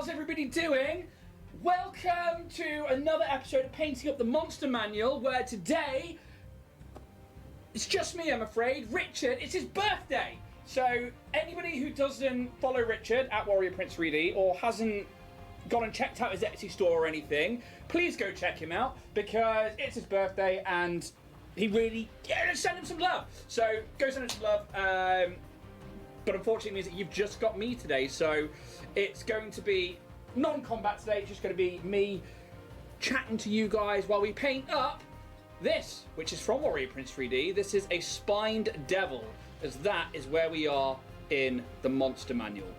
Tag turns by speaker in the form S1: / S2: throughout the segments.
S1: how's everybody doing? Welcome to another episode of Painting Up the Monster Manual, where today, it's just me, I'm afraid. Richard, it's his birthday! So, anybody who doesn't follow Richard at Warrior Prince 3D, or hasn't gone and checked out his Etsy store or anything, please go check him out, because it's his birthday, and he really, send him some love. So, go send him some love. But unfortunately, it means that you've just got me today, so it's going to be non-combat today. It's just going to be me chatting to you guys while we paint up this, which is from Warrior Prince 3D. This is a spined devil, as that is where we are in the monster manual,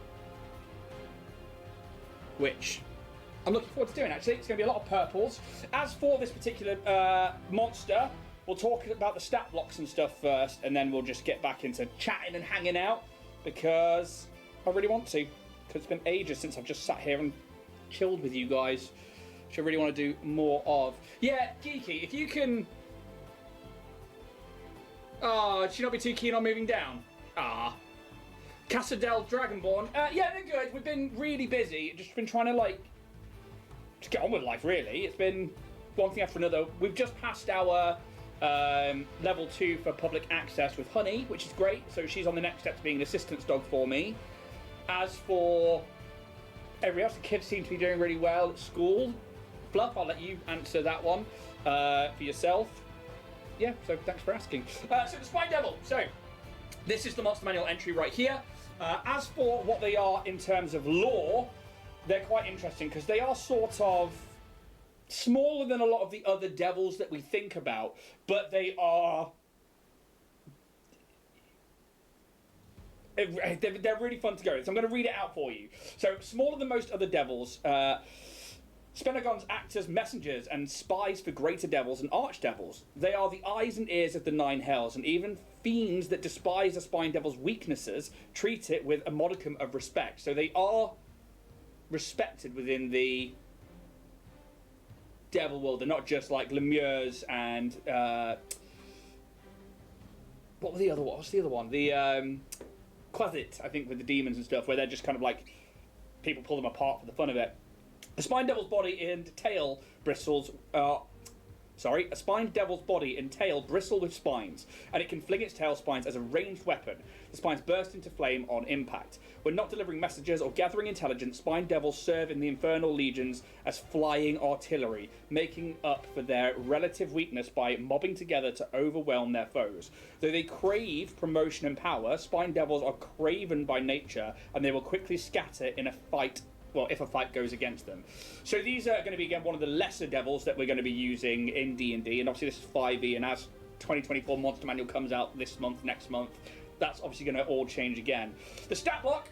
S1: which I'm looking forward to doing, actually. It's going to be a lot of purples. As for this particular monster, we'll talk about the stat blocks and stuff first, and then we'll just get back into chatting and hanging out, because I really want to. Because it's been ages since I've just sat here and chilled with you guys, which I really want to do more of. Yeah, Geeky, if you can... Oh, should you not be too keen on moving down? Casadel Dragonborn. Yeah, they're good. We've been really busy. Just been trying to, like, just get on with life, really. It's been one thing after another. We've just passed our level 2 for public access with Honey, which is great. So she's on the next step to being an assistance dog for me. As for everybody else, the kids seem to be doing really well at school. Fluff, I'll let you answer that one for yourself. Yeah, so thanks for asking. So the Spine Devil. So this is the Monster Manual entry right here. As for what they are in terms of lore, they're quite interesting because they are sort of smaller than a lot of the other devils that we think about, but they are... They're really fun to go with. So I'm going to read it out for you. So, smaller than most other devils, Spenagons act as messengers and spies for greater devils and archdevils. They are the eyes and ears of the nine hells, and even fiends that despise a spine devil's weaknesses treat it with a modicum of respect. So they are respected within the devil world. They're not just like lemures and... What's the other one? The... Quasit, I think, with the demons and stuff, where they're just kind of like, people pull them apart for the fun of it. The spine devil's body and tail bristles, a spined devil's body and tail bristle with spines, and it can fling its tail spines as a ranged weapon. The spines burst into flame on impact. When not delivering messages or gathering intelligence, spined devils serve in the infernal legions as flying artillery, making up for their relative weakness by mobbing together to overwhelm their foes. Though they crave promotion and power, spined devils are craven by nature, and they will quickly scatter in a fight. Well, if a fight goes against them. So these are going to be, again, one of the lesser devils that we're going to be using in D&D, and obviously this is 5e, and as 2024 Monster Manual comes out this month, next month, that's obviously going to all change again. The stat block,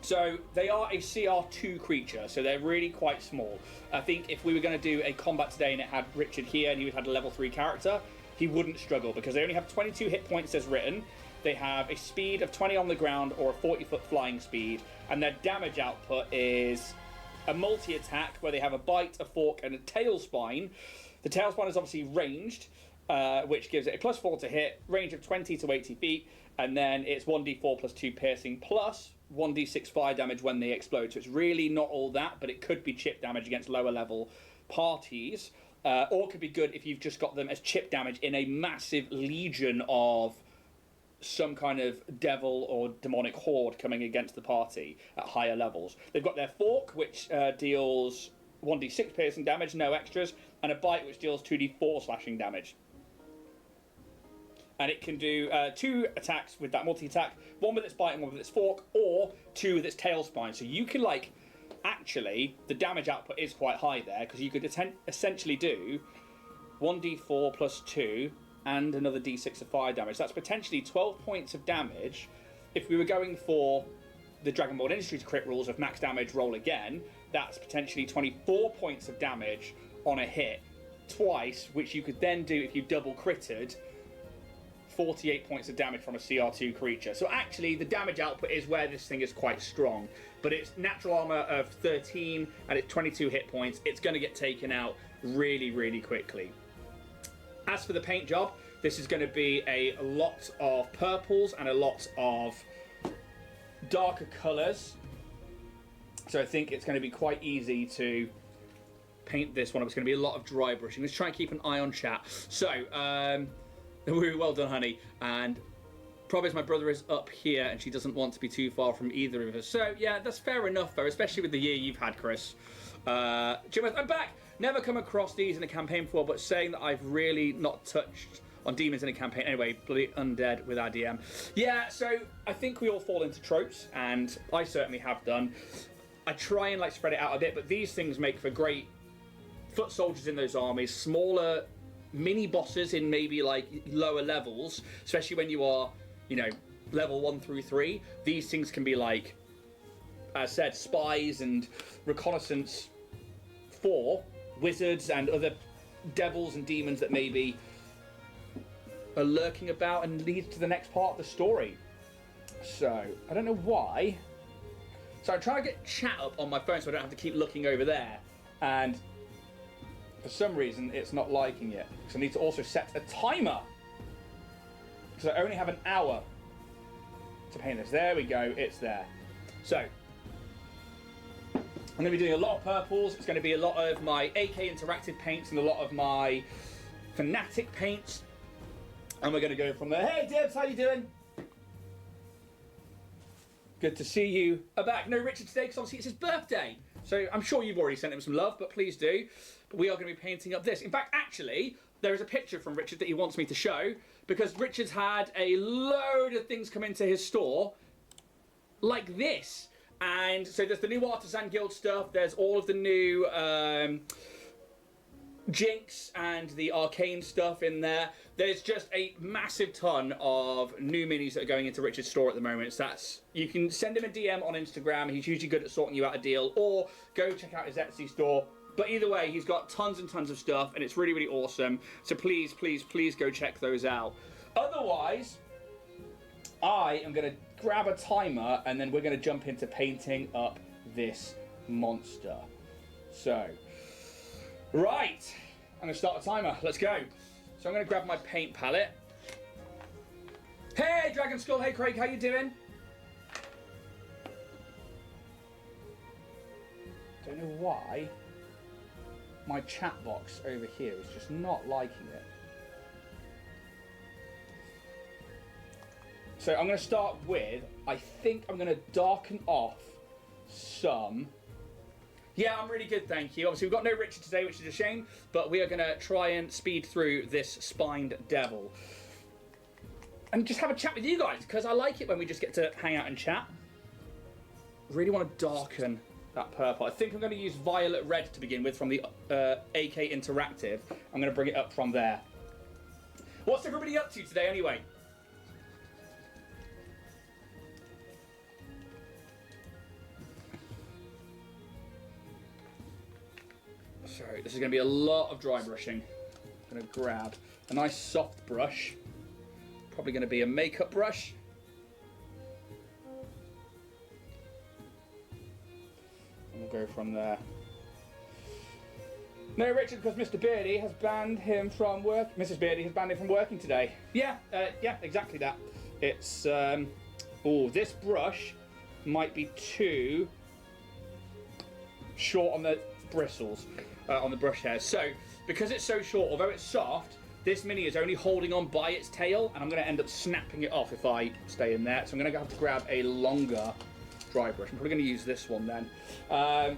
S1: so they are a CR2 creature, so they're really quite small. I think if we were going to do a combat today and it had Richard here and he would have had a level 3 character, he wouldn't struggle, because they only have 22 hit points as written. They have a speed of 20 on the ground or a 40-foot flying speed, and their damage output is a multi-attack where they have a bite, a fork, and a tail spine. The tail spine is obviously ranged, which gives it a +4 to hit, range of 20 to 80 feet, and then it's 1d4 plus 2 piercing plus 1d6 fire damage when they explode. So it's really not all that, but it could be chip damage against lower level parties, or it could be good if you've just got them as chip damage in a massive legion of some kind of devil or demonic horde coming against the party at higher levels. They've got their fork, which deals 1d6 piercing damage, no extras, and a bite, which deals 2d4 slashing damage. And it can do 2 attacks with that multi-attack, one with its bite and one with its fork, or 2 with its tail spine. So you can, like, actually, the damage output is quite high there, because you could essentially do 1d4 plus 2, and another d6 of fire damage. That's potentially 12 points of damage. If we were going for the Dragonborn Industries crit rules of max damage, roll again, that's potentially 24 points of damage on a hit twice, which you could then do if you double critted, 48 points of damage from a CR2 creature. So actually, the damage output is where this thing is quite strong. But it's natural armor of 13, and it's 22 hit points. It's going to get taken out really, really quickly. As for the paint job, this is going to be a lot of purples and a lot of darker colours. So I think it's going to be quite easy to paint this one up. It's going to be a lot of dry brushing. Let's try and keep an eye on chat. So, well done, honey. And problem is my brother is up here and she doesn't want to be too far from either of us. So, yeah, that's fair enough, though, especially with the year you've had, Chris. Jim, I'm back. Never come across these in a campaign before, but saying that I've really not touched on demons in a campaign. Anyway, bloody undead with our DM. Yeah, so I think we all fall into tropes, and I certainly have done. I try and like spread it out a bit, but these things make for great foot soldiers in those armies, smaller mini bosses in maybe like lower levels, especially when you are, you know, level 1 through 3. These things can be like, as I said, spies and reconnaissance for wizards and other devils and demons that maybe are lurking about and lead to the next part of the story. So, I don't know why. So I'm trying to get chat up on my phone so I don't have to keep looking over there. And for some reason, it's not liking it. Because I need to also set a timer. Because I only have an hour to paint this. There we go, it's there. So, I'm going to be doing a lot of purples. It's going to be a lot of my AK Interactive paints and a lot of my Fanatic paints. And we're going to go from there. Hey, Dibs, how you doing? Good to see you back. No Richard today, because obviously it's his birthday. So I'm sure you've already sent him some love, but please do. But we are going to be painting up this. In fact, actually, there is a picture from Richard that he wants me to show, because Richard's had a load of things come into his store, like this. And so there's the new Artisan Guild stuff, there's all of the new Jinx and the Arcane stuff in there. There's just a massive ton of new minis that are going into Richard's store at the moment. So that's, you can send him a DM on Instagram. He's usually good at sorting you out a deal, or go check out his Etsy store. But either way, he's got tons and tons of stuff, and it's really, really awesome. So please, please, please go check those out. Otherwise, I am going to grab a timer, and then we're going to jump into painting up this monster. So, right, I'm going to start a timer. Let's go. So I'm going to grab my paint palette. Hey, Dragon Skull. Hey, Craig. How you doing? Don't know why my chat box over here is just not liking it. So I'm going to start with, I think I'm going to darken off some. Yeah, I'm really good, thank you. Obviously, we've got no Richard today, which is a shame, but we are going to try and speed through this spined devil. And just have a chat with you guys, because I like it when we just get to hang out and chat. Really want to darken that purple. I think I'm going to use violet red to begin with from the AK Interactive. I'm going to bring it up from there. What's everybody up to today, anyway? So this is going to be a lot of dry brushing. I'm going to grab a nice soft brush. Probably going to be a makeup brush. And we'll go from there. No, Richard, because Mr. Beardy has banned him from work. Mrs. Beardy has banned him from working today. Yeah, yeah, exactly that. It's oh, this brush might be too short on the bristles. On the brush hairs. So, because it's so short, although it's soft, this mini is only holding on by its tail, and I'm going to end up snapping it off if I stay in there. So I'm going to have to grab a longer dry brush. I'm probably going to use this one then. I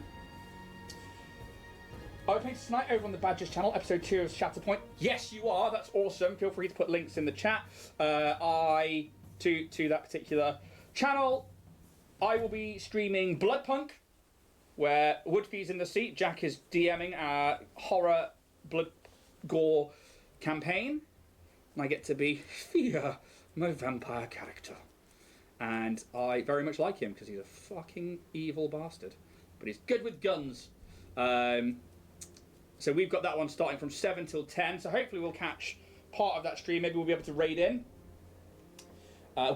S1: was playing tonight over on the Badgers channel, episode 2 of Shatterpoint. Yes, you are. That's awesome. Feel free to put links in the chat. To that particular channel, I will be streaming Bloodpunk, where Woodfee's in the seat. Jack is DMing our horror blood gore campaign. And I get to be Fear, my vampire character. And I very much like him because he's a fucking evil bastard. But he's good with guns. So we've got that one starting from 7 till 10. So hopefully we'll catch part of that stream. Maybe we'll be able to raid in.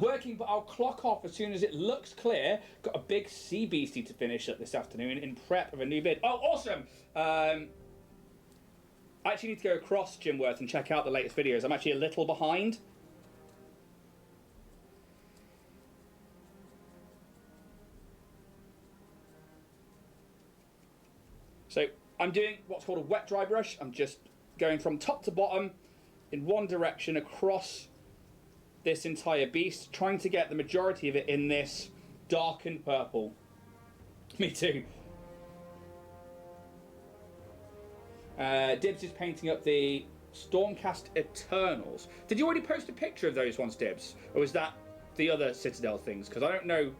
S1: Working, but I'll clock off as soon as it looks clear. Got a big sea beastie to finish up this afternoon in prep of a new bid. Oh, awesome! I actually need to go across Jimworth and check out the latest videos. I'm actually a little behind. So I'm doing what's called a wet dry brush. I'm just going from top to bottom in one direction across this entire beast, trying to get the majority of it in this darkened purple. Me too. Dibs is painting up the Stormcast Eternals. Did you already post a picture of those ones, Dibs? Or was that the other Citadel things? Because I don't know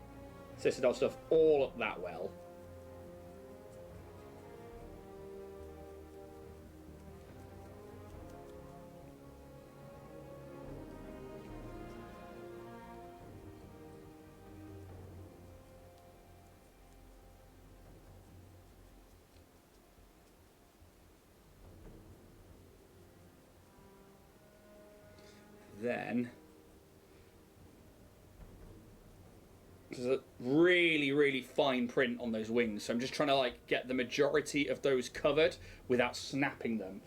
S1: Citadel stuff all that well. Then there's a really fine print on those wings, so I'm just trying to like get the majority of those covered without snapping them.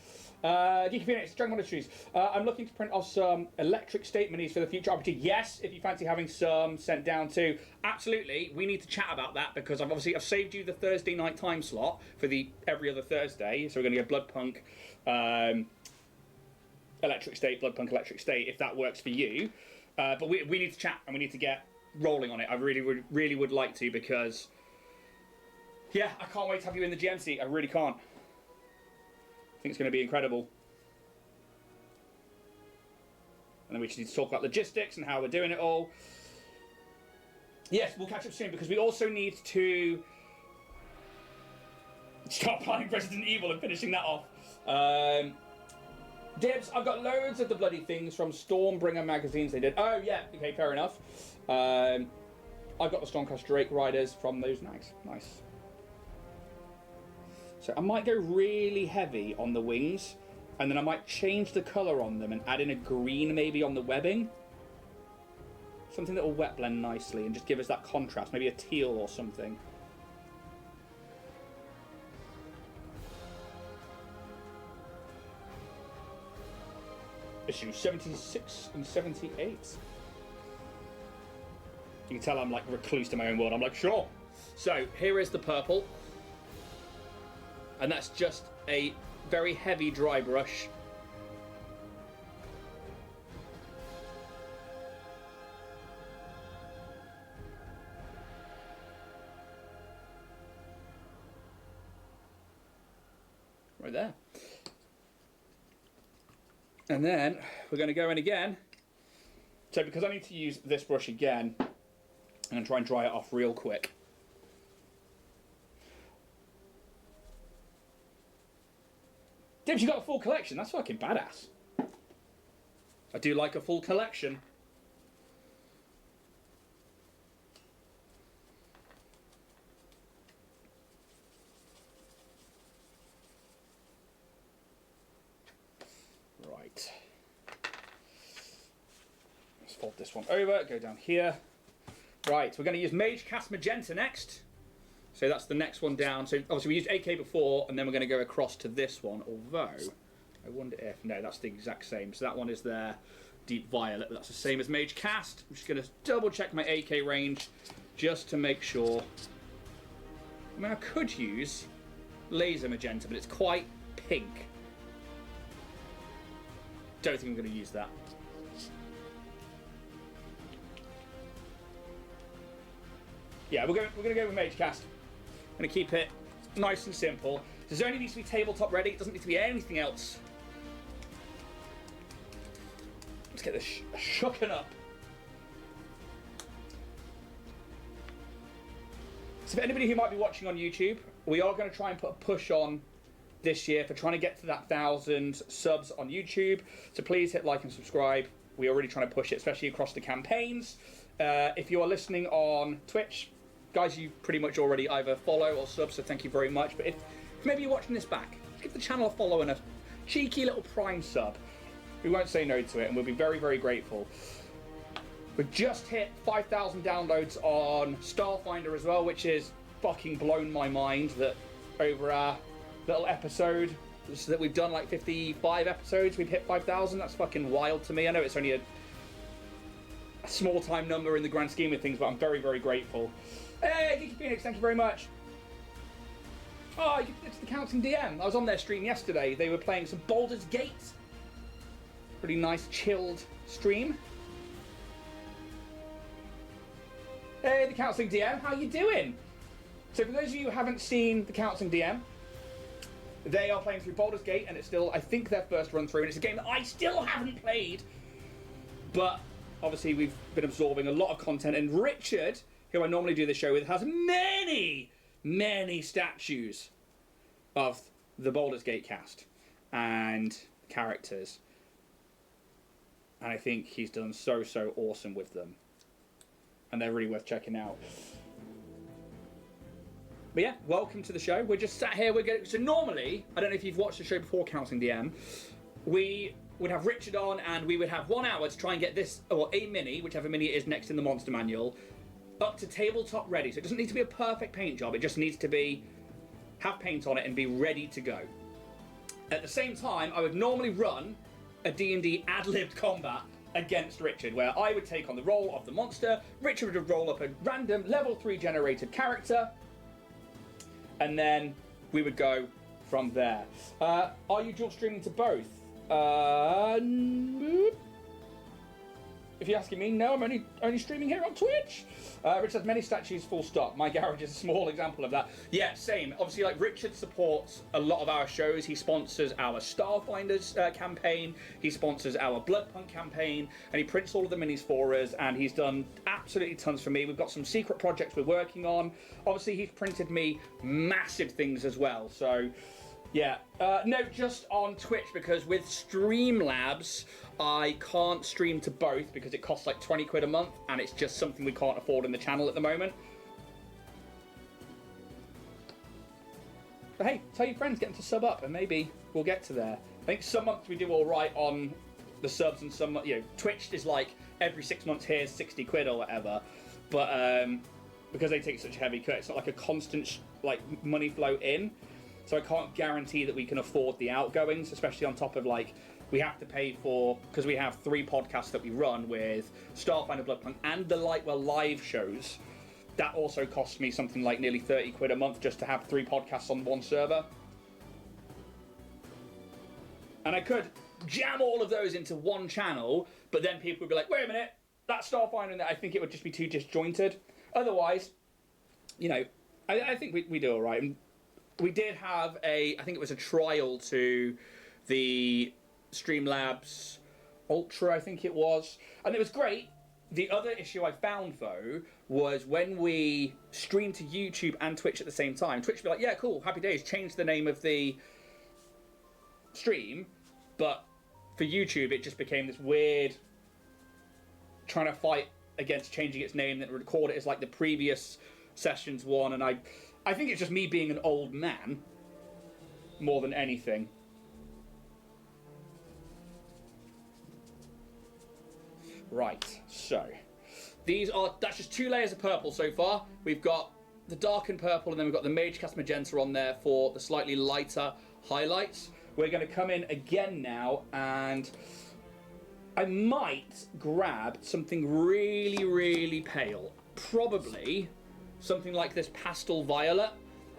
S1: EP.58, Dragonborn Industries. I'm looking to print off some electric state minis for the future RPG. Yes, if you fancy having some sent down too. Absolutely, we need to chat about that because I've saved you the Thursday night time slot for the every other Thursday. So we're going to get Bloodpunk, Electric State, Bloodpunk Electric State, if that works for you. But we need to chat and we need to get rolling on it. I really would like to because, yeah, I can't wait to have you in the GM seat. I really can't. I think it's going to be incredible. And then we just need to talk about logistics and how we're doing it all. Yes, we'll catch up soon because we also need to start planning Resident Evil and finishing that off. Dibs, I've got loads of the bloody things from Stormbringer magazines they did. Oh, yeah, okay, fair enough. I've got the Stormcast Drake Riders from those. Nice. So I might go really heavy on the wings, and then I might change the colour on them and add in a green maybe on the webbing. Something that will wet blend nicely and just give us that contrast, maybe a teal or something. Issue 76 and 78. You can tell I'm like recluse to my own world. I'm like, sure. So here is the purple. And that's just a very heavy dry brush. Right there. And then we're going to go in again. So because I need to use this brush again, I'm going to try and dry it off real quick. Dibs, you got a full collection. That's fucking badass. I do like a full collection. Right. Let's fold this one over, go down here. Right, we're going to use Mage Cast Magenta next. So that's the next one down. So obviously we used AK before, and then we're going to go across to this one. Although, I wonder if... No, that's the exact same. So that one is their Deep Violet, but that's the same as Mage Cast. I'm just going to double check my AK range, just to make sure. I mean, I could use Laser Magenta, but it's quite pink. Don't think I'm going to use that. Yeah, we're going to go with Mage Cast. I'm going to keep it nice and simple. This only needs to be tabletop ready. It doesn't need to be anything else. Let's get this shooken up. So for anybody who might be watching on YouTube, we are going to try and put a push on this year for trying to get to that 1,000 subs on YouTube. So please hit like and subscribe. We are really trying to push it, especially across the campaigns. If you are listening on Twitch, guys, you pretty much already either follow or sub, so thank you very much. But if maybe you're watching this back, give the channel a follow and a cheeky little Prime sub. We won't say no to it, and we'll be very, very grateful. We've just hit 5,000 downloads on Starfinder as well, which is fucking blown my mind that over our little episode so that we've done like 55 episodes, we've hit 5,000. That's fucking wild to me. I know it's only a small time number in the grand scheme of things, but I'm very, very grateful. Hey, Geeky Phoenix, thank you very much. Oh, it's the Counting DM. I was on their stream yesterday. They were playing some Baldur's Gate. Pretty nice, chilled stream. Hey, the Counting DM, how you doing? So for those of you who haven't seen the Counting DM, they are playing through Baldur's Gate, and it's still, I think, their first run through, and it's a game that I still haven't played. But obviously we've been absorbing a lot of content, and Richard, who I normally do the show with, has many statues of the Baldur's Gate cast and characters. And I think he's done so awesome with them. And they're really worth checking out. But yeah, welcome to the show. We're just sat here. So normally, I don't know if you've watched the show before, Counting DM, we would have Richard on, and we would have 1 hour to try and get this, or a mini, whichever mini it is next in the monster manual, up to tabletop ready. So it doesn't need to be a perfect paint job. It just needs to be, have paint on it and be ready to go. At the same time, I would normally run a D&D ad-libbed combat against Richard, where I would take on the role of the monster, Richard would roll up a random level 3 generated character, and then we would go from there. Are you dual streaming to both? If you're asking me, no, I'm only streaming here on Twitch. Richard has many statues, full stop. My garage is a small example of that. Yeah, same. Obviously, like, Richard supports a lot of our shows. He sponsors our Starfinders campaign. He sponsors our Bloodpunk campaign. And he prints all of the minis for us. And he's done absolutely tons for me. We've got some secret projects we're working on. Obviously, he's printed me massive things as well. So, yeah. No, just on Twitch, because with Streamlabs, I can't stream to both because it costs like 20 quid a month, and it's just something we can't afford in the channel at the moment. But hey, tell your friends, get them to sub up, and maybe we'll get to there. I think some months we do all right on the subs, and some, you know, Twitch is like every 6 months here's 60 quid or whatever. But because they take such a heavy cut, it's not like a constant like money flow in. So I can't guarantee that we can afford the outgoings, especially on top of, like, we have to pay for, because we have 3 podcasts that we run with Starfinder, Bloodpunk, and the Lightwell live shows. That also costs me something like nearly 30 quid a month just to have 3 podcasts on one server. And I could jam all of those into one channel, but then people would be like, wait a minute, that's Starfinder, and I think it would just be too disjointed. Otherwise, you know, I think we do all right. And we did have I think it was a trial to the Streamlabs Ultra, I think it was, and it was great. The other issue I found, though, was when we streamed to YouTube and Twitch at the same time, Twitch would be like, yeah, cool, happy days, change the name of the stream, but for YouTube it just became this weird trying to fight against changing its name, that record it as like the previous session's one, and I think it's just me being an old man more than anything. Right, so that's just 2 layers of purple so far. We've got the darkened purple, and then we've got the Mage Cast Magenta on there for the slightly lighter highlights. We're going to come in again now, and I might grab something really pale. Probably something like this pastel violet,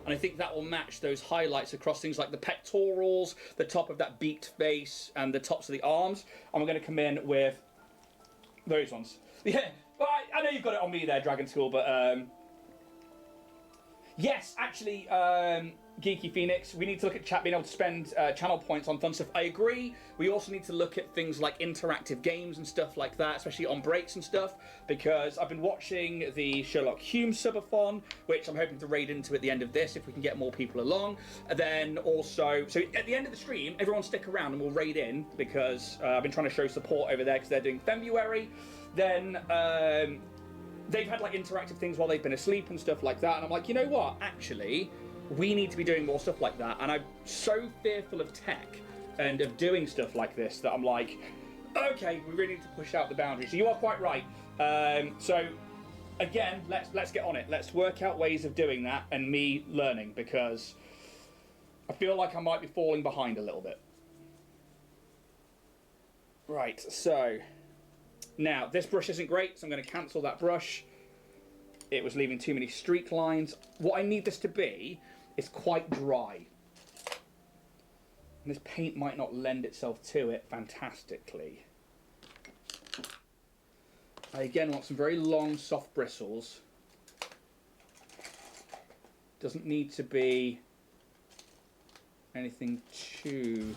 S1: and I think that will match those highlights across things like the pectorals, the top of that beaked face, and the tops of the arms. And we're going to come in with those ones. Yeah, well, I know you've got it on me there, Dragon School, but yes, actually, Geeky Phoenix, we need to look at chat being able to spend channel points on fun stuff. I agree. We also need to look at things like interactive games and stuff like that, especially on breaks and stuff, because I've been watching the Sherlock Holmes subathon, which I'm hoping to raid into at the end of this if we can get more people along. And then also, so at the end of the stream, everyone stick around and we'll raid in, because I've been trying to show support over there because they're doing February. Then they've had like interactive things while they've been asleep and stuff like that, and I'm like, you know what, actually we need to be doing more stuff like that. And I'm so fearful of tech and of doing stuff like this that I'm like, okay, we really need to push out the boundaries. So you are quite right. So again, let's get on it. Let's work out ways of doing that, and me learning, because I feel like I might be falling behind a little bit. Right, so now this brush isn't great, so I'm going to cancel that brush. It was leaving too many streak lines. What I need this to be it's quite dry. And this paint might not lend itself to it fantastically. I again want some very long, soft bristles. Doesn't need to be anything too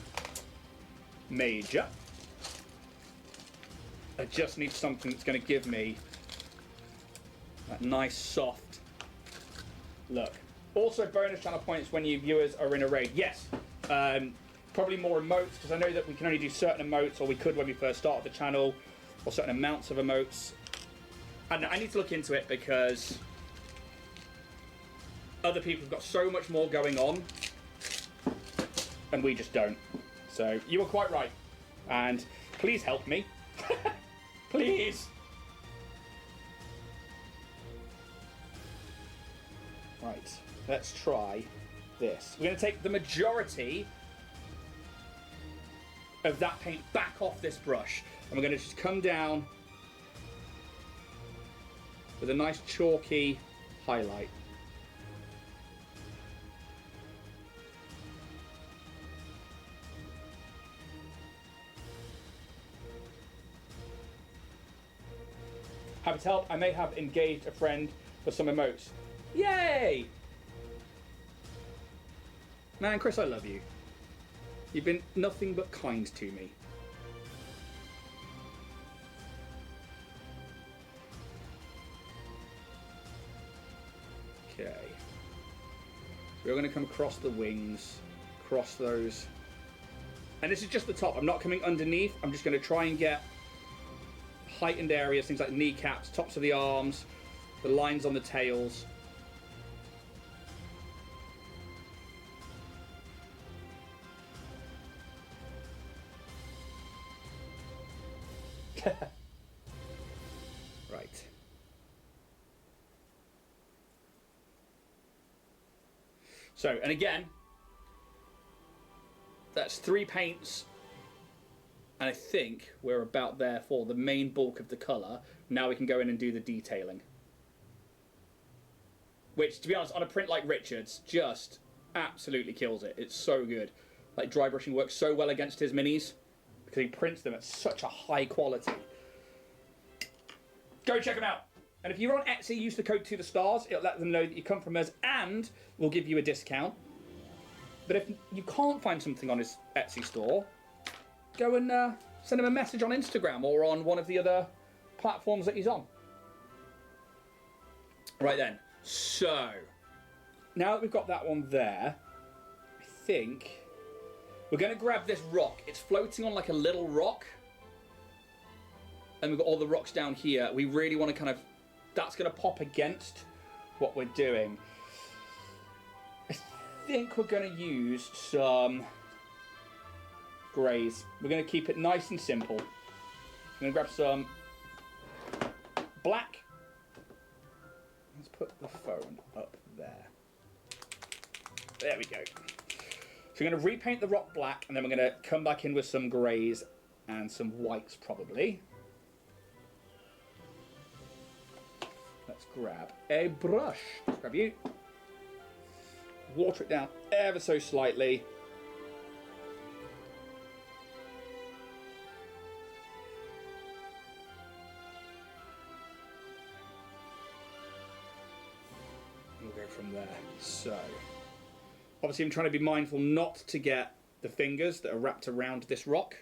S1: major. I just need something that's going to give me that nice, soft look. Also, bonus channel points when you viewers are in a raid. Yes, probably more emotes, because I know that we can only do certain emotes, or we could when we first started the channel, or certain amounts of emotes. And I need to look into it because other people have got so much more going on, and we just don't. So you were quite right, and please help me. Please. Right, let's try this. We're going to take the majority of that paint back off this brush, and we're going to just come down with a nice chalky highlight. Happy to help. I may have engaged a friend for some emotes. Yay! Man, Chris, I love you. You've been nothing but kind to me. Okay. We're going to come across the wings, cross those. And this is just the top. I'm not coming underneath. I'm just going to try and get heightened areas, things like kneecaps, tops of the arms, the lines on the tails. Right. So, and again, that's 3 paints, and I think we're about there for the main bulk of the colour. Now we can go in and do the detailing. Which, to be honest, on a print like Richard's, just absolutely kills it. It's so good. Like, dry brushing works so well against his minis, because he prints them at such a high quality. Go check them out. And if you're on Etsy, use the code 2thestars. It'll let them know that you come from us, and we'll give you a discount. But if you can't find something on his Etsy store, go and send him a message on Instagram or on one of the other platforms that he's on. Right then. So, now that we've got that one there, I think we're going to grab this rock. It's floating on like a little rock. And we've got all the rocks down here. We really want to kind of... That's going to pop against what we're doing. I think we're going to use some greys. We're going to keep it nice and simple. I'm going to grab some black. Let's put the phone up there. There we go. So we're going to repaint the rock black, and then we're going to come back in with some greys and some whites probably. Let's grab a brush. Grab you. Water it down ever so slightly. We'll go from there. So, obviously I'm trying to be mindful not to get the fingers that are wrapped around this rock.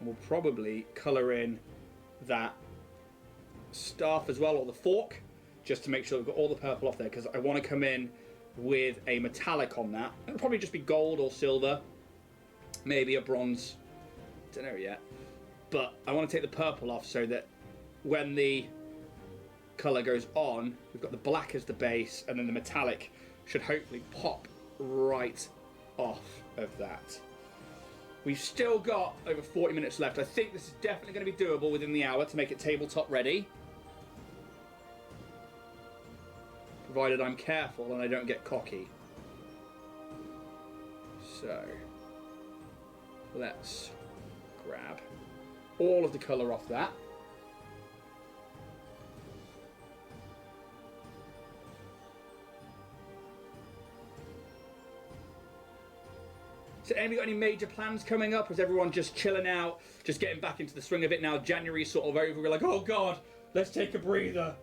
S1: We'll probably colour in that staff as well, or the fork, just to make sure we've got all the purple off there, because I want to come in with a metallic on that. It'll probably just be gold or silver, maybe a bronze, don't know yet. But I want to take the purple off so that when the colour goes on, we've got the black as the base, and then the metallic should hopefully pop right off of that. We've still got over 40 minutes left. I think this is definitely going to be doable within the hour to make it tabletop ready. provided I'm careful and I don't get cocky. So, let's grab all of the colour off that. So anybody got any major plans coming up? Is everyone just chilling out, just getting back into the swing of it now? January's sort of over. We're like, oh God, let's take a breather.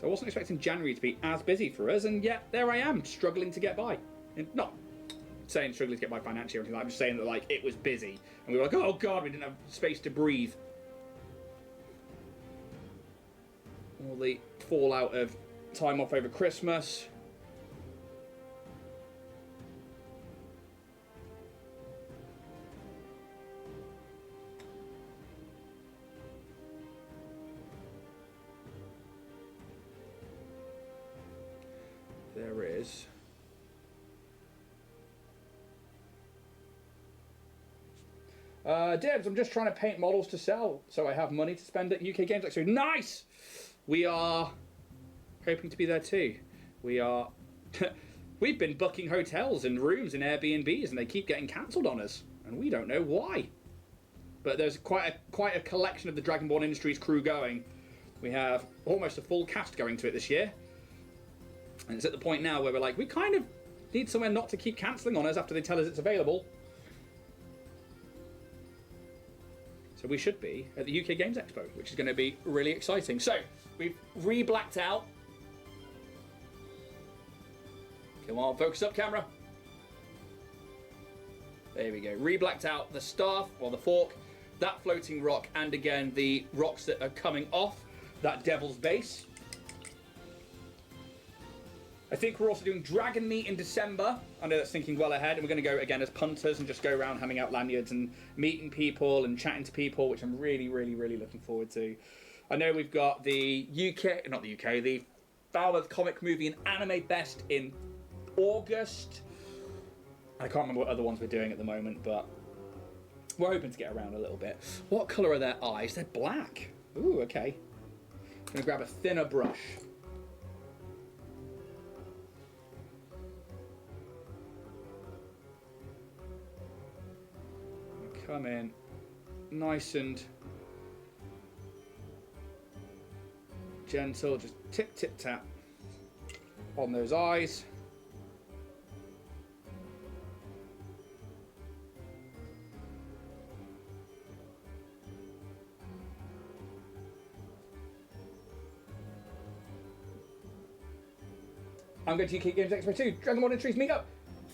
S1: So I wasn't expecting January to be as busy for us, and yet there I am, struggling to get by. And not saying struggling to get by financially or anything, I'm just saying that like it was busy. And we were like, oh God, we didn't have space to breathe. All the fallout of time off over Christmas. There is Debs, I'm just trying to paint models to sell so I have money to spend at UK Games Expo. Nice! We are hoping to be there too. We are we've been booking hotels and rooms and Airbnbs and they keep getting cancelled on us and we don't know why. But there's quite a collection of the Dragonborn Industries crew going. We have almost a full cast going to it this year. And it's at the point now where we're like, we kind of need somewhere not to keep cancelling on us after they tell us it's available. So we should be at the UK Games Expo, which is going to be really exciting. So, we've re-blacked out. Come on, focus up, camera. There we go. Re-blacked out the staff, or the fork, that floating rock, and again, the rocks that are coming off that devil's base. I think we're also doing dragon meet in December. I know that's thinking well ahead, and we're going to go again as punters and just go around handing out lanyards and meeting people and chatting to people, which I'm really, really, really looking forward to. I know we've got the the Falmouth Comic Movie and Anime Fest in August. I can't remember what other ones we're doing at the moment, but we're hoping to get around a little bit. What colour are their eyes? They're black. Ooh, okay. I'm going to grab a thinner brush. Come in nice and gentle, just tip tip tap on those eyes. I'm going to UK Games Expo 2, Dragonborn Industries meetup.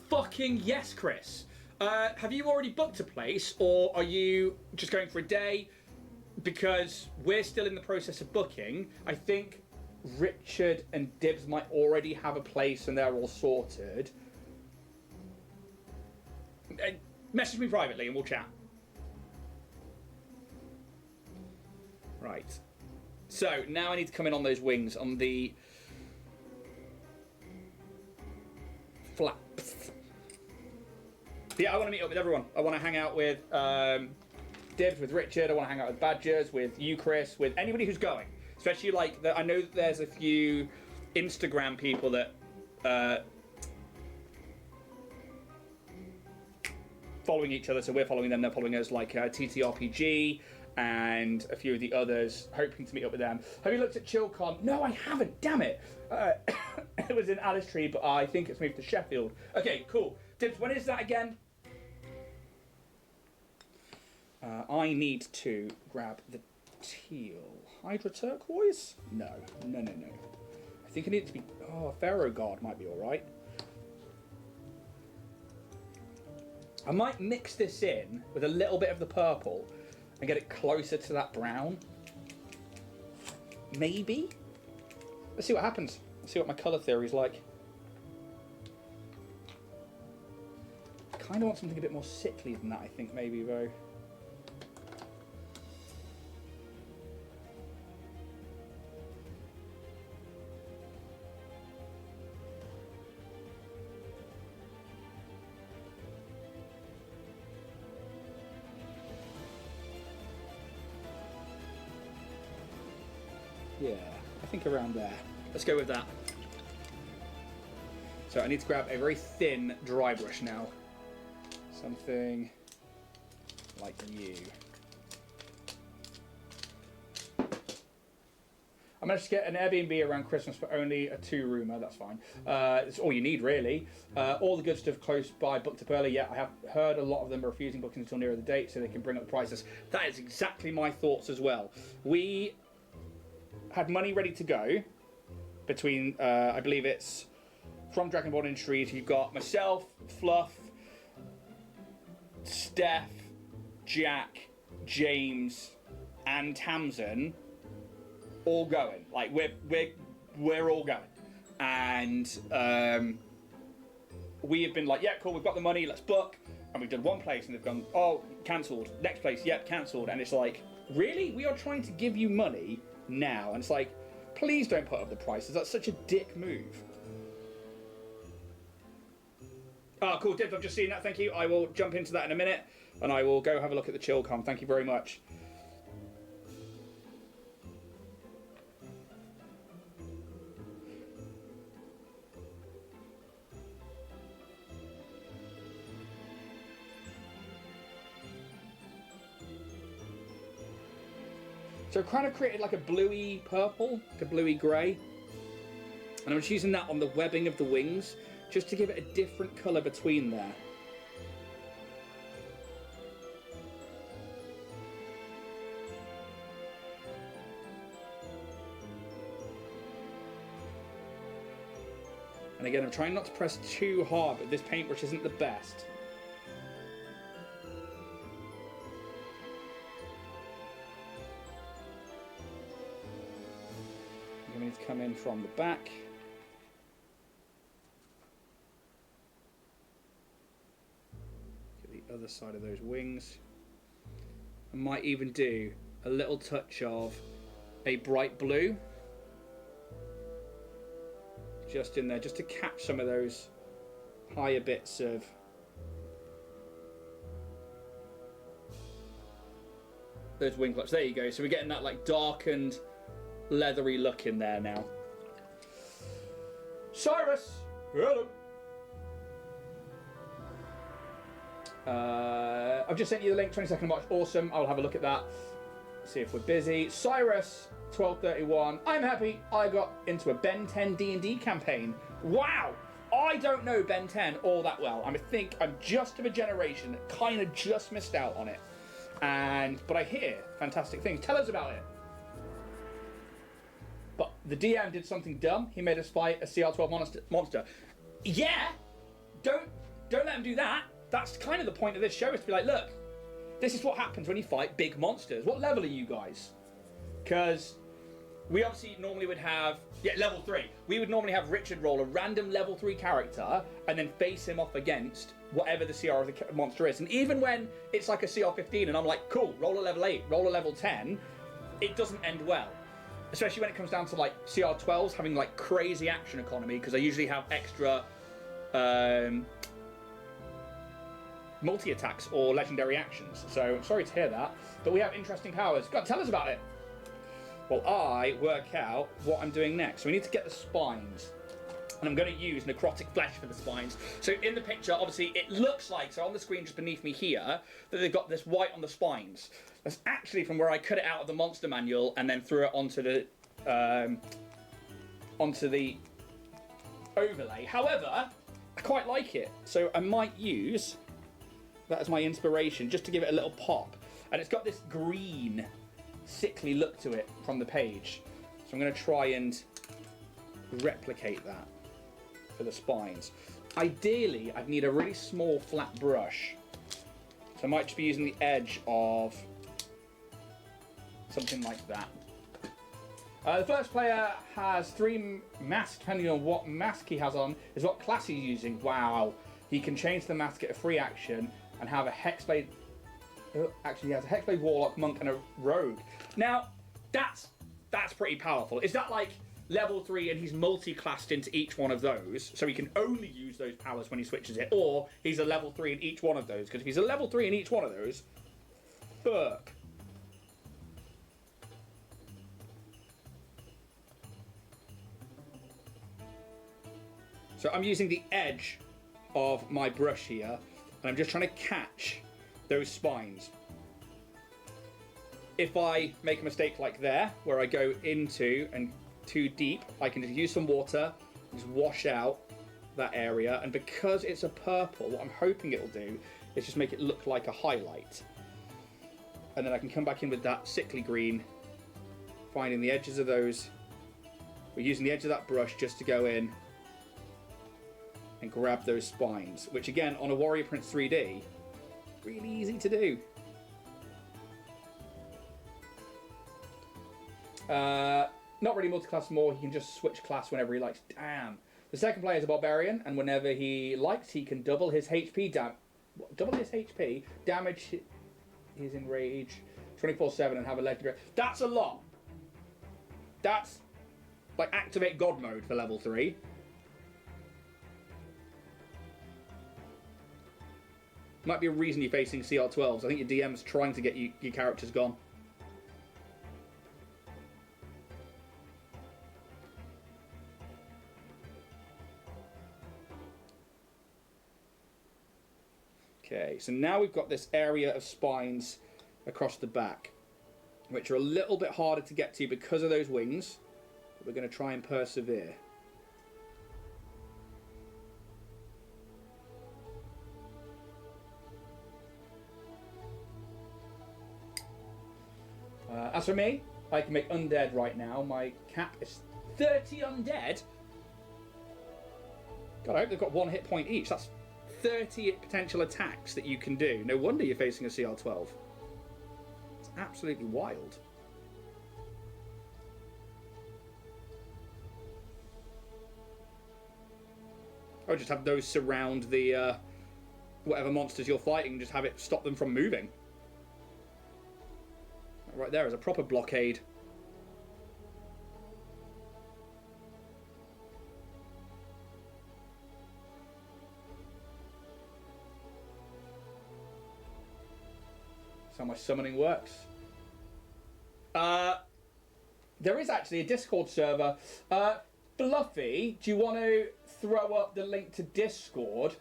S1: Fucking yes, Chris. Have you already booked a place, or are you just going for a day? Because we're still in the process of booking. I think Richard and Dibs might already have a place and they're all sorted. Message me privately and we'll chat. Right. So, now I need to come in on those wings, on the flaps. Yeah, I want to meet up with everyone. I want to hang out with Dibs, with Richard. I want to hang out with Badgers, with you, Chris, with anybody who's going. Especially like I know that there's a few Instagram people that following each other. So we're following them. They're following us, like TTRPG and a few of the others. Hoping to meet up with them. Have you looked at ChillCon? No, I haven't. Damn it. It was in Alice Tree, but I think it's moved to Sheffield. Okay, cool. Dibs, when is that again? I need to grab the teal. Hydra turquoise? No. I think I need it to be... Oh, Pharaoh Guard might be alright. I might mix this in with a little bit of the purple and get it closer to that brown. Maybe? Let's see what happens. Let's see what my colour theory is like. I kind of want something a bit more sickly than that, I think, maybe, though. Yeah, I think around there. Let's go with that. So I need to grab a very thin dry brush now. Something like you. I managed to get an Airbnb around Christmas for only a 2-roomer. That's fine. It's all you need, really. All the good stuff close by, booked up early. Yeah, I have heard a lot of them are refusing bookings until nearer the date so they can bring up the prices. That is exactly my thoughts as well. We had money ready to go between, I believe it's from Dragonborn Industries. You've got myself, Fluff, Steph, Jack, James, and Tamsin. All going, like we're all going, and we have been like, yeah, cool, we've got the money, let's book, and we've done one place, and they've gone, oh, cancelled. Next place, yep, cancelled, and it's like, really, we are trying to give you money now, and it's like, please don't put up the prices. That's such a dick move. Oh, cool, Dibs, I've just seen that. Thank you. I will jump into that in a minute, and I will go have a look at the ChillCon. Thank you very much. So I've kind of created like a bluey purple, like a bluey grey. And I'm just using that on the webbing of the wings, just to give it a different colour between there. And again, I'm trying not to press too hard, but this paintbrush isn't the best. I'm going to come in from the back. Get the other side of those wings. I might even do a little touch of a bright blue. Just in there, just to catch some of those higher bits of those wing clutch. There you go. So we're getting that like darkened, leathery look in there now. Cyrus! Hello! I've just sent you the link, 22nd of March. Awesome. I'll have a look at that. See if we're busy. Cyrus, 1231. I'm happy I got into a Ben 10 D&D campaign. Wow! I don't know Ben 10 all that well. I think I'm just of a generation that kind of just missed out on it. But I hear fantastic things. Tell us about it. But the DM did something dumb. He made us fight a CR12 monster. Yeah! Don't let him do that. That's kind of the point of this show, is to be like, look, this is what happens when you fight big monsters. What level are you guys? Because we obviously normally would have, level 3. We would normally have Richard roll a random level 3 character and then face him off against whatever the CR of the monster is. And even when it's like a CR15 and I'm like, cool, roll a level 8, roll a level 10, it doesn't end well. Especially when it comes down to like CR12s having like crazy action economy, because I usually have extra multi-attacks or legendary actions. So I'm sorry to hear that, but we have interesting powers. God, tell us about it. Well, I work out what I'm doing next. So we need to get the spines. And I'm going to use necrotic flesh for the spines. So in the picture, obviously, it looks like, so on the screen just beneath me here, that they've got this white on the spines. That's actually from where I cut it out of the monster manual and then threw it onto the overlay. However, I quite like it. So I might use that as my inspiration, just to give it a little pop. And it's got this green, sickly look to it from the page. So I'm going to try and replicate that for the spines. Ideally, I'd need a really small flat brush. So I might just be using the edge of something like that. The first player has 3 masks, depending on what mask he has on, is what class he's using. Wow. He can change the mask at a free action and have a Hexblade. Actually, he has a Hexblade Warlock, Monk, and a Rogue. Now, that's pretty powerful. Is that like level 3 and he's multi-classed into each one of those, so he can only use those powers when he switches it, or he's a level 3 in each one of those? Because if he's a level 3 in each one of those, fuck. So I'm using the edge of my brush here, and I'm just trying to catch those spines. If I make a mistake like there, where I go into and too deep, I can just use some water, just wash out that area, and because it's a purple, what I'm hoping it'll do is just make it look like a highlight. And then I can come back in with that sickly green, finding the edges of those. We're using the edge of that brush just to go in and grab those spines, which again, on a Warrior Prince 3D, really easy to do. Not really multi-class more, he can just switch class whenever he likes. Damn. The second player is a barbarian, and whenever he likes, he can double his HP damage his enrage 24/7 and have a legendary. That's a lot. That's like activate God mode for level 3. Might be a reason you're facing CR12s. I think your DM's trying to get your characters gone. Okay, so now we've got this area of spines across the back, which are a little bit harder to get to because of those wings, but we're going to try and persevere. As for me, I can make undead right now. My cap is 30 undead. God, I hope they've got 1 hit point each. That's 30 potential attacks that you can do. No wonder you're facing a CR12. It's absolutely wild. Or just have those surround the whatever monsters you're fighting, just have it stop them from moving. Right there is a proper blockade. That's how my summoning works. There is actually a Discord server. Fluffy, do you want to throw up the link to Discord?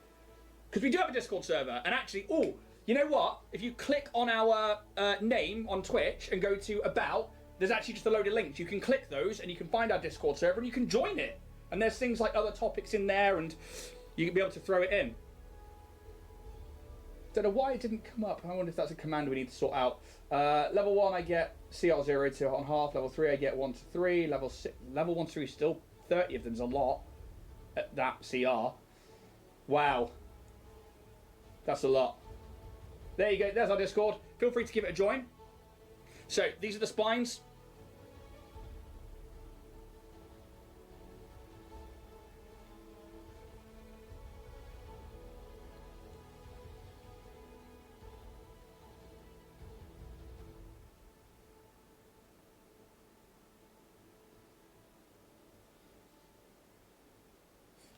S1: Because we do have a Discord server, and actually, oh, you know what? If you click on our name on Twitch and go to About, there's actually just a load of links. You can click those and you can find our Discord server and you can join it. And there's things like other topics in there and you can be able to throw it in. Don't know why it didn't come up. I wonder if that's a command we need to sort out. Level 1 I get CR0 to on half. Level 3 I get 1 to 3. Level 1 to 3 still 30 of them's a lot at that CR. Wow. That's a lot. There you go, there's our Discord. Feel free to give it a join. So, these are the spines.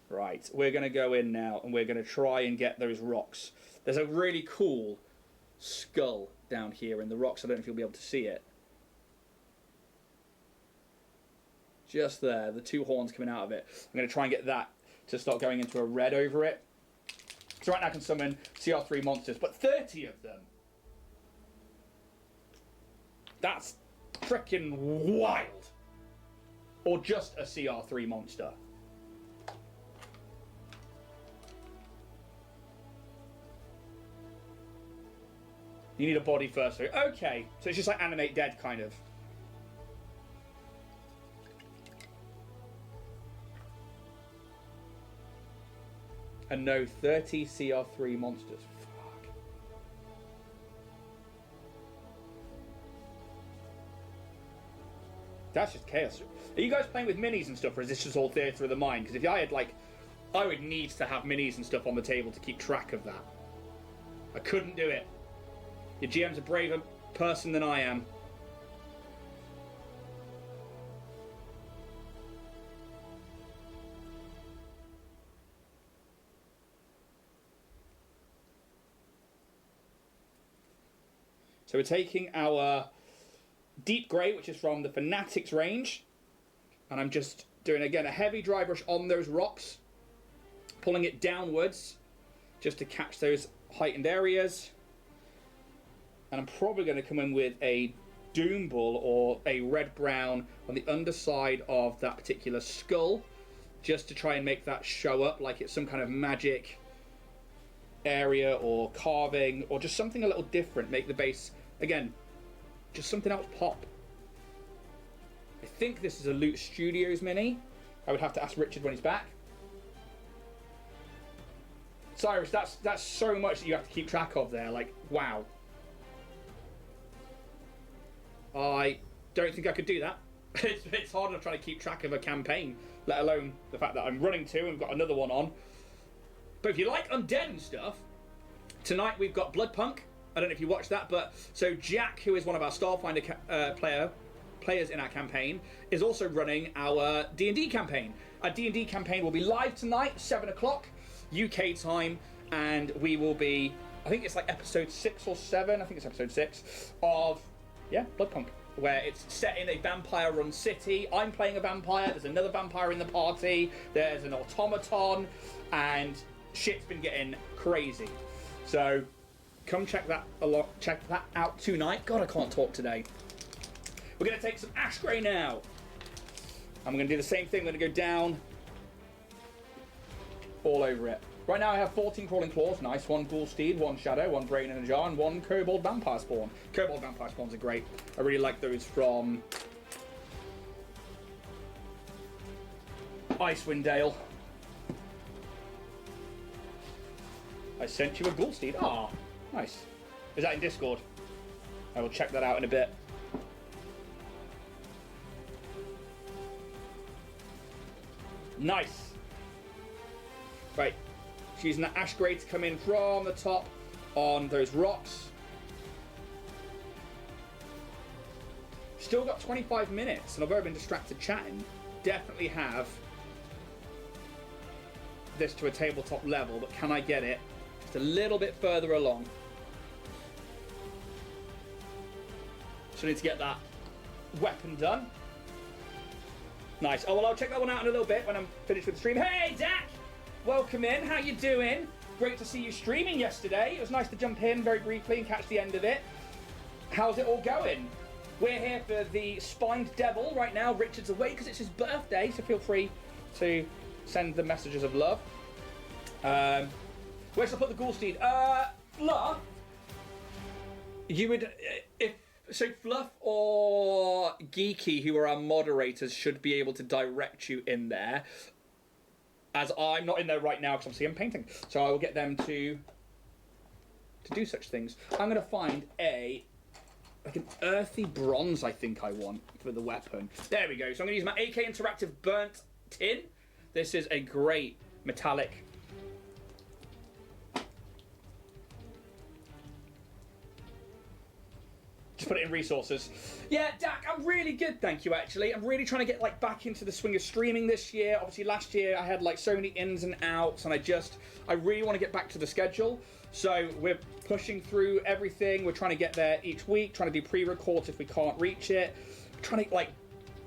S1: Right, we're going to go in now and we're going to try and get those rocks. There's a really cool skull down here in the rocks. I don't know if you'll be able to see it. Just there, the 2 horns coming out of it. I'm going to try and get that to start going into a red over it. So right now I can summon CR3 monsters, but 30 of them. That's freaking wild. Or just a CR3 monster. You need a body first. So, okay, so it's just like animate dead, kind of. And no, 30 CR3 monsters. Fuck. That's just chaos. Are you guys playing with minis and stuff, or is this just all theatre of the mind? Because if I had, like, I would need to have minis and stuff on the table to keep track of that. I couldn't do it. Your GM's a braver person than I am. So we're taking our deep grey, which is from the Fanatics range, and I'm just doing, again, a heavy dry brush on those rocks. pulling it downwards just to catch those heightened areas. And I'm probably going to come in with a Doom Bull or a red-brown on the underside of that particular skull, just to try and make that show up like it's some kind of magic area or carving or just something a little different. Make the base, again, just something else pop. I think this is a Loot Studios mini. I would have to ask Richard when he's back. Cyrus, that's so much that you have to keep track of there. Like, wow. I don't think I could do that. It's hard enough trying to keep track of a campaign, let alone the fact that I'm running two and we've got another one on. But if you like undead and stuff, tonight we've got Bloodpunk. I don't know if you watched that, but so Jack, who is one of our Starfinder players in our campaign, is also running our D&D campaign. Our D&D campaign will be live tonight, 7 o'clock UK time, and we will be, I think it's like episode 6 or 7, I think it's episode 6 of, yeah, Bloodpunk, where it's set in a vampire-run city. I'm playing a vampire, there's another vampire in the party, there's an automaton, and shit's been getting crazy. So come check that out tonight. God, I can't talk today. We're going to take some ash grey now. I'm going to do the same thing. I'm going to go down all over it. Right now I have 14 crawling claws. Nice. 1 ghoul steed, 1 shadow, 1 brain in a jar, and 1 kobold vampire spawn. Kobold vampire spawns are great. I really like those from Icewind Dale. I sent you a ghoul steed. Ah, nice. Is that in Discord? I will check that out in a bit. Nice. Right. She's using that ash grey to come in from the top on those rocks. Still got 25 minutes, and although I've been distracted chatting, definitely have this to a tabletop level, but can I get it just a little bit further along? So I need to get that weapon done. Nice. Oh, well, I'll check that one out in a little bit when I'm finished with the stream. Hey, Dak! Welcome in. How you doing? Great to see you streaming yesterday. It was nice to jump in very briefly and catch the end of it. How's it all going? We're here for the Spined Devil right now. Richard's away because it's his birthday, so feel free to send the messages of love. Where should I put the ghoul steed? Fluff. You would... So Fluff or Geeky, who are our moderators, should be able to direct you in there. As I'm not in there right now because obviously I'm painting. So I will get them to do such things. I'm going to find like an earthy bronze, I think I want for the weapon. There we go. So I'm going to use my AK Interactive Burnt Tin. This is a great metallic. Just put it in resources. Yeah, Dak, I'm really good, thank you, actually. I'm really trying to get back into the swing of streaming this year. Obviously, last year I had so many ins and outs, and I really want to get back to the schedule. So we're pushing through everything. We're trying to get there each week, trying to do pre-records if we can't reach it. Trying to,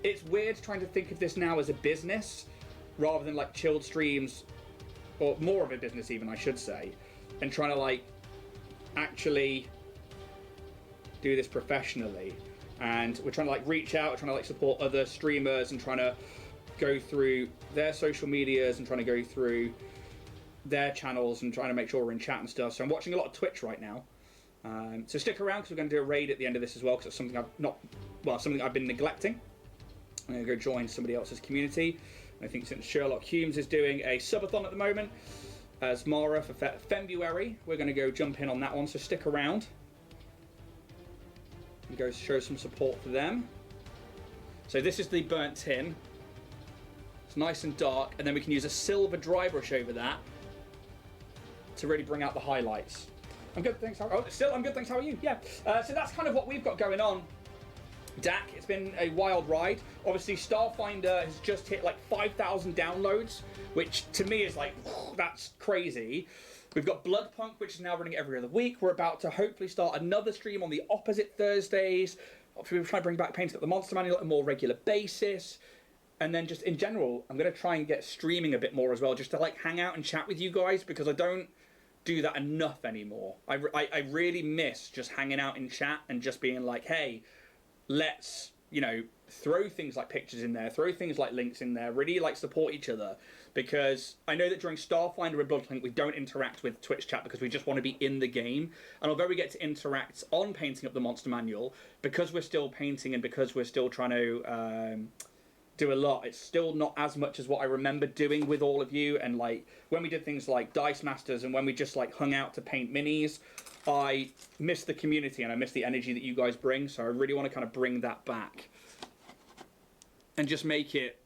S1: it's weird trying to think of this now as a business rather than chilled streams, or more of a business even, I should say, and trying to actually do this professionally. And we're trying to reach out, trying to support other streamers, and trying to go through their social medias and trying to go through their channels and trying to make sure we're in chat and stuff. So I'm watching a lot of Twitch right now. So stick around because we're going to do a raid at the end of this as well, because it's something something I've been neglecting. I'm going to go join somebody else's community. I think since Sherlock Humes is doing a subathon at the moment as Mara for February, we're going to go jump in on that one. So stick around. And go show some support for them. So this is the burnt tin. It's nice and dark, and then we can use a silver dry brush over that to really bring out the highlights. I'm good, thanks. I'm good, thanks. How are you? Yeah. So that's kind of what we've got going on. Dak, it's been a wild ride. Obviously, Starfinder has just hit 5,000 downloads, which to me is that's crazy. We've got Bloodpunk, which is now running every other week. We're about to hopefully start another stream on the opposite Thursdays. Obviously, we're trying to bring back Painting Up the Monster Manual on a more regular basis. And then just in general, I'm going to try and get streaming a bit more as well, just to like hang out and chat with you guys, because I don't do that enough anymore. I really miss just hanging out in chat and just being like, hey, let's, you know, throw things like pictures in there, throw things like links in there, really like support each other. Because I know that during Starfinder and Bloodlink we don't interact with Twitch chat because we just want to be in the game. And although we get to interact on painting up the monster manual, because we're still painting and because we're still trying to do a lot, it's still not as much as what I remember doing with all of you. And like when we did things like Dice Masters and when we just like hung out to paint minis, I miss the community and I miss the energy that you guys bring. So I really want to kind of bring that back and just make it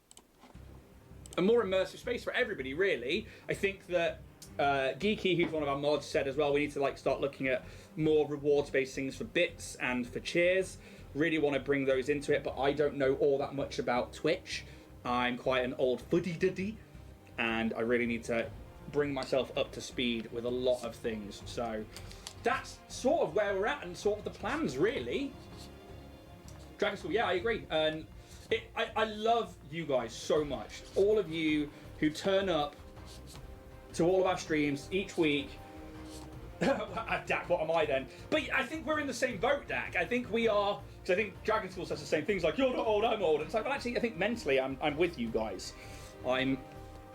S1: a more immersive space for everybody, really. I think that Geeky, who's one of our mods, said as well, we need to like start looking at more rewards-based things for bits and for cheers. Really want to bring those into it, but I don't know all that much about Twitch. I'm quite an old fuddy-duddy, and I really need to bring myself up to speed with a lot of things. So that's sort of where we're at and sort of the plans, really. Dragon School, yeah, I agree. And I love you guys so much. All of you who turn up to all of our streams each week. Dak, what am I then? But I think we're in the same boat, Dak. I think we are, because I think Dragon School says the same things, like, you're not old, I'm old. And it's like, well, actually, I think mentally I'm with you guys. I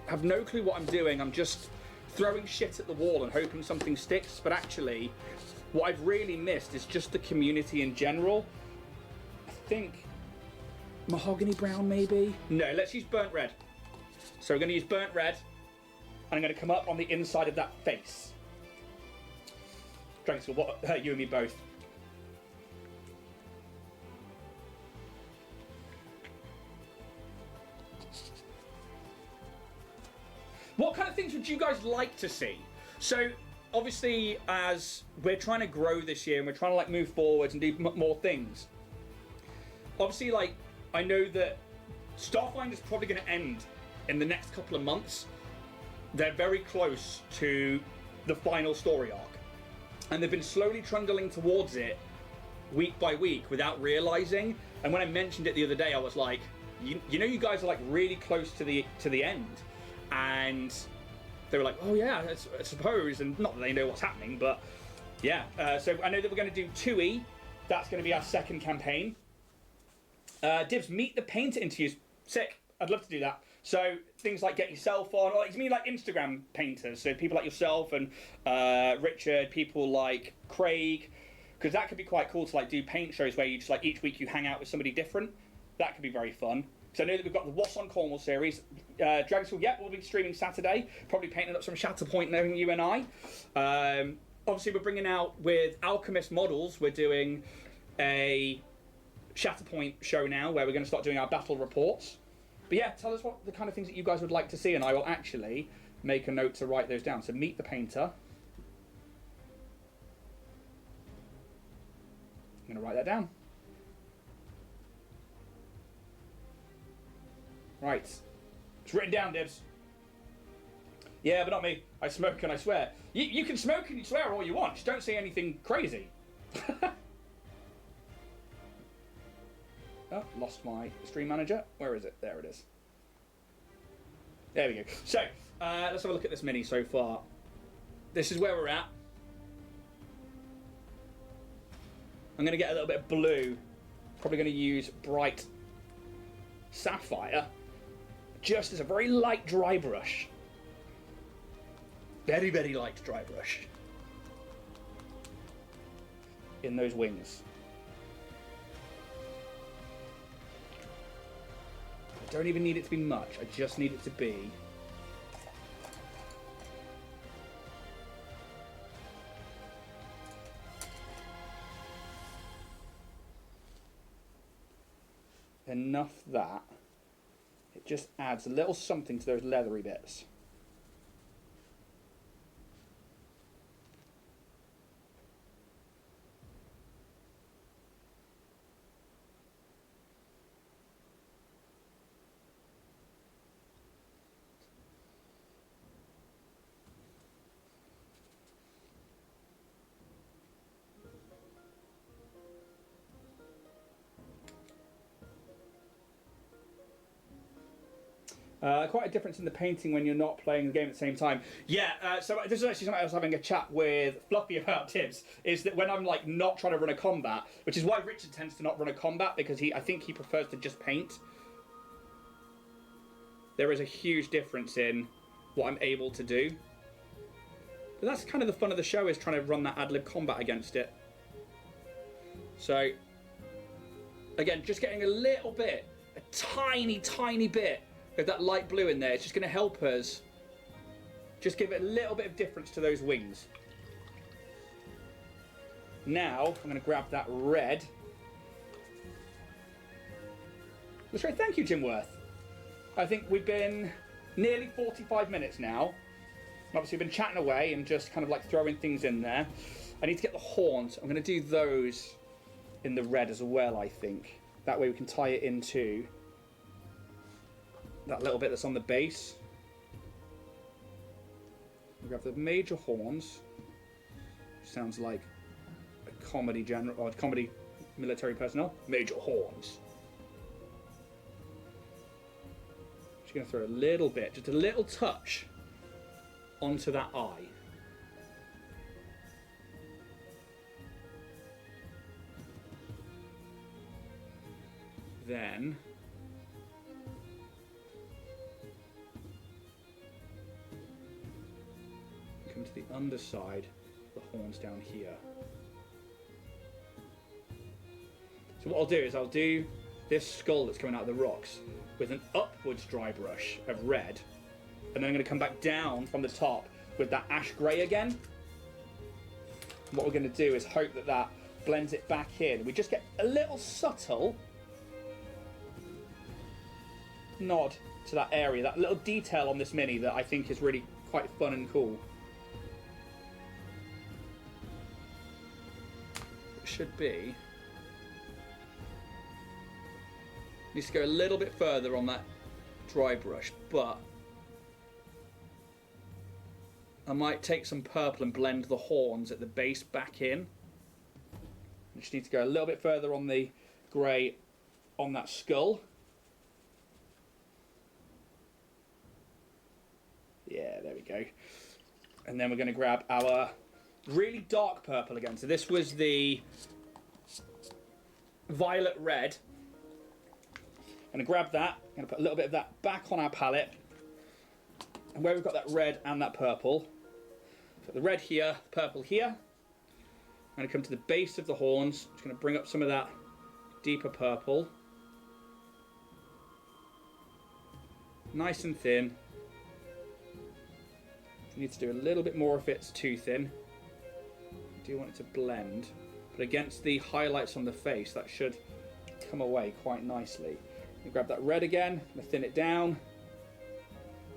S1: have no clue what I'm doing. I'm just throwing shit at the wall and hoping something sticks. But actually, what I've really missed is just the community in general. I think mahogany brown, maybe? No, let's use burnt red. So we're going to use burnt red, and I'm going to come up on the inside of that face. Dragon School, what? You and me both. What kind of things would you guys like to see? So, obviously, as we're trying to grow this year and we're trying to like move forwards and do more things, obviously, like, I know that Starfinder's probably going to end in the next couple of months. They're very close to the final story arc. And they've been slowly trundling towards it week by week without realizing. And when I mentioned it the other day, I was like, you know, you guys are like really close to the end. And they were like, oh yeah, I suppose. And not that they know what's happening, but yeah. So I know that we're going to do 2E. That's going to be our second campaign. Dibs, meet the painter interviews. Sick. I'd love to do that. So things like get yourself on, or you mean like Instagram painters, so people like yourself and Richard, people like Craig, because that could be quite cool to like do paint shows where you just like each week you hang out with somebody different. That could be very fun. So I know that we've got the What's on Cornwall series. Dragon School, yeah, we'll be streaming Saturday, probably painting up some Shatterpoint knowing you and I. Obviously we're bringing out with Alchemist Models, we're doing a Shatterpoint show now where we're going to start doing our battle reports. But yeah, tell us what the kind of things that you guys would like to see, and I will actually make a note to write those down. So meet the painter. I'm going to write that down. Right. It's written down, Dibs. Yeah, but not me. I smoke and I swear. You can smoke and you swear all you want. Just don't say anything crazy. Oh, lost my stream manager. Where is it? There it is. There we go. So, let's have a look at this mini so far. This is where we're at. I'm going to get a little bit of blue. Probably going to use bright sapphire. Just as a very light dry brush. Very, very light dry brush. In those wings. I don't even need it to be much, I just need it to be enough that it just adds a little something to those leathery bits. Quite a difference in the painting when you're not playing the game at the same time. Yeah, so this is actually something I was having a chat with Fluffy about, Tibbs, is that when I'm like not trying to run a combat, which is why Richard tends to not run a combat, because I think he prefers to just paint. There is a huge difference in what I'm able to do. But that's kind of the fun of the show, is trying to run that ad-lib combat against it. So, again, just getting a little bit, a tiny, tiny bit of that light blue in there. It's just going to help us just give it a little bit of difference to those wings. Now, I'm going to grab that red. Let's try. Thank you, Jim Worth. I think we've been nearly 45 minutes now. Obviously, we've been chatting away and just kind of like throwing things in there. I need to get the horns. I'm going to do those in the red as well, I think. That way we can tie it into that little bit that's on the base. We grab the major horns. Sounds like a comedy general or comedy military personnel. Major horns. Just going to throw a little bit, just a little touch onto that eye. Then come to the underside, the horns down here. So what I'll do is I'll do this skull that's coming out of the rocks with an upwards dry brush of red, and then I'm going to come back down from the top with that ash grey again. And what we're going to do is hope that that blends it back in. We just get a little subtle nod to that area, that little detail on this mini that I think is really quite fun and cool. It should be. Needs to go a little bit further on that dry brush, but I might take some purple and blend the horns at the base back in. I just need to go a little bit further on the grey on that skull. Yeah, there we go. And then we're going to grab our really dark purple again. So this was the violet red. I'm going to grab that. I'm going to put a little bit of that back on our palette. And where we've got that red and that purple, put the red here, purple here. I'm going to come to the base of the horns. Just going to bring up some of that deeper purple. Nice and thin. You need to do a little bit more if it's too thin. I do want it to blend, but against the highlights on the face, that should come away quite nicely. You grab that red again, and thin it down.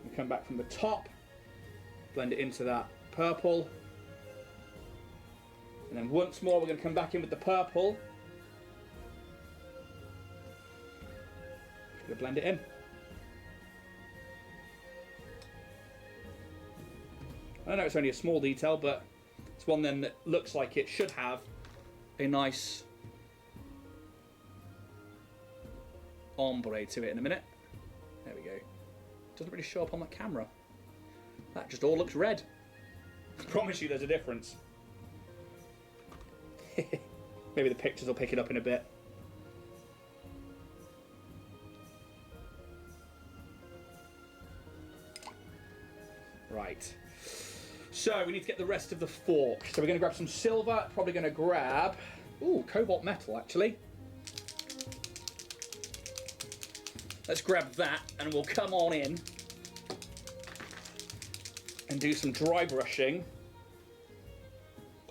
S1: And come back from the top, blend it into that purple. And then once more, we're going to come back in with the purple. Just going to blend it in. I know it's only a small detail, but it's one then that looks like it should have a nice ombre to it in a minute. There we go. Doesn't really show up on that camera. That just all looks red. I promise you there's a difference. Maybe the pictures will pick it up in a bit. Right. So we need to get the rest of the fork. So we're going to grab some silver. Probably going to grab, ooh, cobalt metal actually. Let's grab that and we'll come on in and do some dry brushing.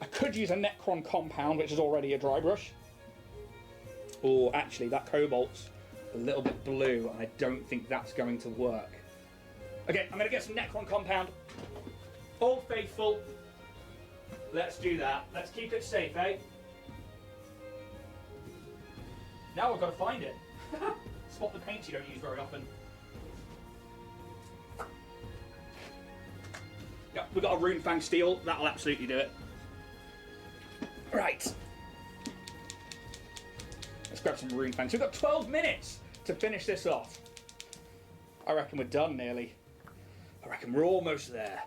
S1: I could use a Necron compound, which is already a dry brush. Oh, actually that cobalt's a little bit blue and I don't think that's going to work. Okay, I'm going to get some Necron compound. Old Faithful. Let's do that. Let's keep it safe, eh? Now we've got to find it. Spot the paints you don't use very often. Yeah, we've got a Rune Fang steel. That'll absolutely do it. Right. Let's grab some Rune Fang. So we've got 12 minutes to finish this off. I reckon we're done nearly. I reckon we're almost there.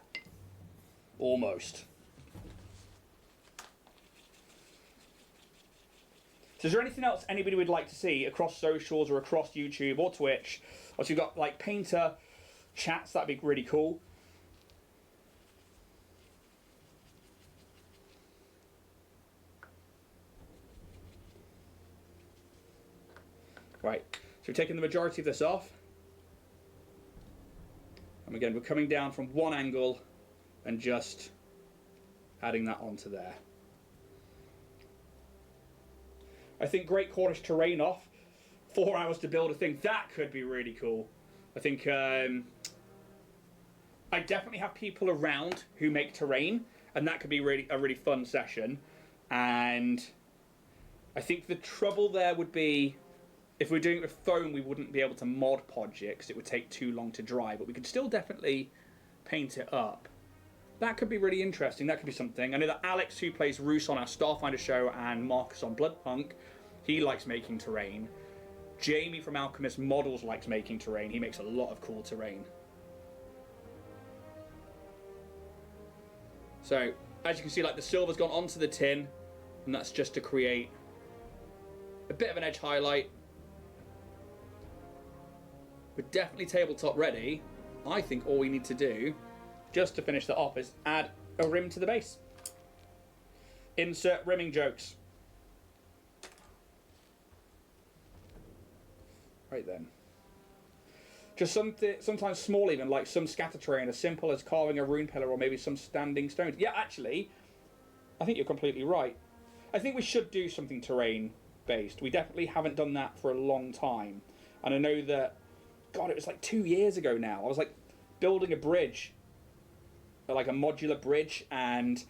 S1: Almost. So is there anything else anybody would like to see across socials or across YouTube or Twitch? Also, you've got like painter chats, that'd be really cool. Right, so we've taken the majority of this off. And again, we're coming down from one angle and just adding that onto there. I think Great Cornish terrain off, 4 hours to build a thing, that could be really cool. I think I definitely have people around who make terrain, and that could be a really fun session. And I think the trouble there would be, if we're doing it with foam, we wouldn't be able to Mod Podge it because it would take too long to dry, but we could still definitely paint it up. That could be really interesting. That could be something. I know that Alex, who plays Roos on our Starfinder show, and Marcus on Bloodpunk, he likes making terrain. Jamie from Alchemist Models likes making terrain. He makes a lot of cool terrain. So, as you can see, like the silver's gone onto the tin, and that's just to create a bit of an edge highlight. We're definitely tabletop ready. I think all we need to do, just to finish that off, is add a rim to the base. Insert rimming jokes. Right then. Just something, sometimes small even, like some scatter terrain, as simple as carving a rune pillar or maybe some standing stones. Yeah, actually, I think you're completely right. I think we should do something terrain based. We definitely haven't done that for a long time. And I know that, God, it was like 2 years ago now. I was like building a bridge, like a modular bridge, and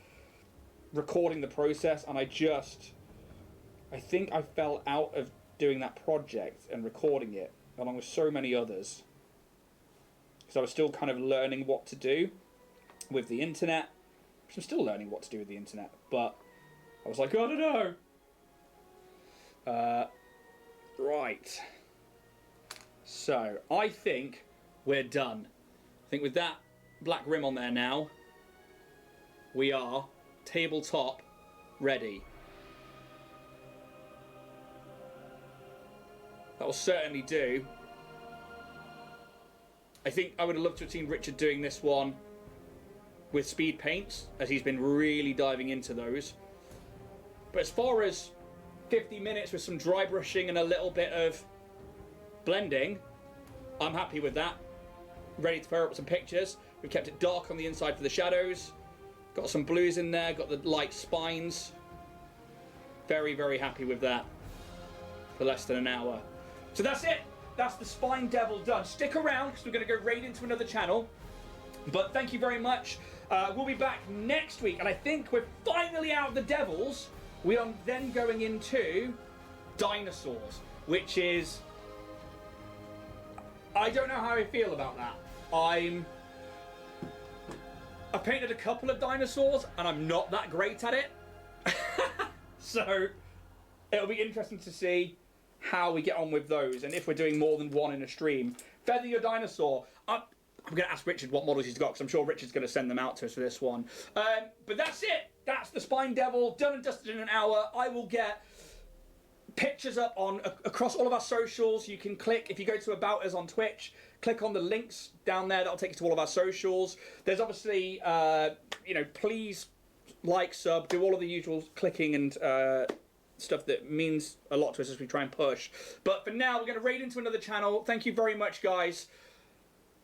S1: recording the process, and I think I fell out of doing that project and recording it, along with so many others. Because I was still kind of learning what to do with the internet. I'm still learning what to do with the internet, but I was like, I don't know. Right. So, I think we're done. I think with that black rim on there now, we are tabletop ready. That will certainly do. I think I would have loved to have seen Richard doing this one with speed paints, as he's been really diving into those. But as far as 50 minutes with some dry brushing and a little bit of blending, I'm happy with that. Ready to fire up some pictures. We've kept it dark on the inside for the shadows. Got some blues in there, got the light spines. Very, very happy with that for less than an hour. So that's it. That's the Spine Devil done. Stick around because we're going to go raid into another channel. But thank you very much. We'll be back next week, and I think we're finally out of the devils. We are then going into dinosaurs, which is... I don't know how I feel about that. I've painted a couple of dinosaurs, and I'm not that great at it. So it'll be interesting to see how we get on with those, and if we're doing more than one in a stream. Feather your dinosaur. I'm going to ask Richard what models he's got, because I'm sure Richard's going to send them out to us for this one. But that's it. That's the Spine Devil, done and dusted in an hour. I will get pictures up on across all of our socials. You can click, if you go to About Us on Twitch, click on the links down there. That'll take you to all of our socials. There's obviously, you know, please like, sub, do all of the usual clicking and stuff that means a lot to us as we try and push. But for now, we're going to raid into another channel. Thank you very much, guys.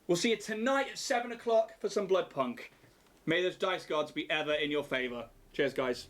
S1: We'll see you tonight at 7 o'clock for some Bloodpunk. May those dice gods be ever in your favour. Cheers, guys.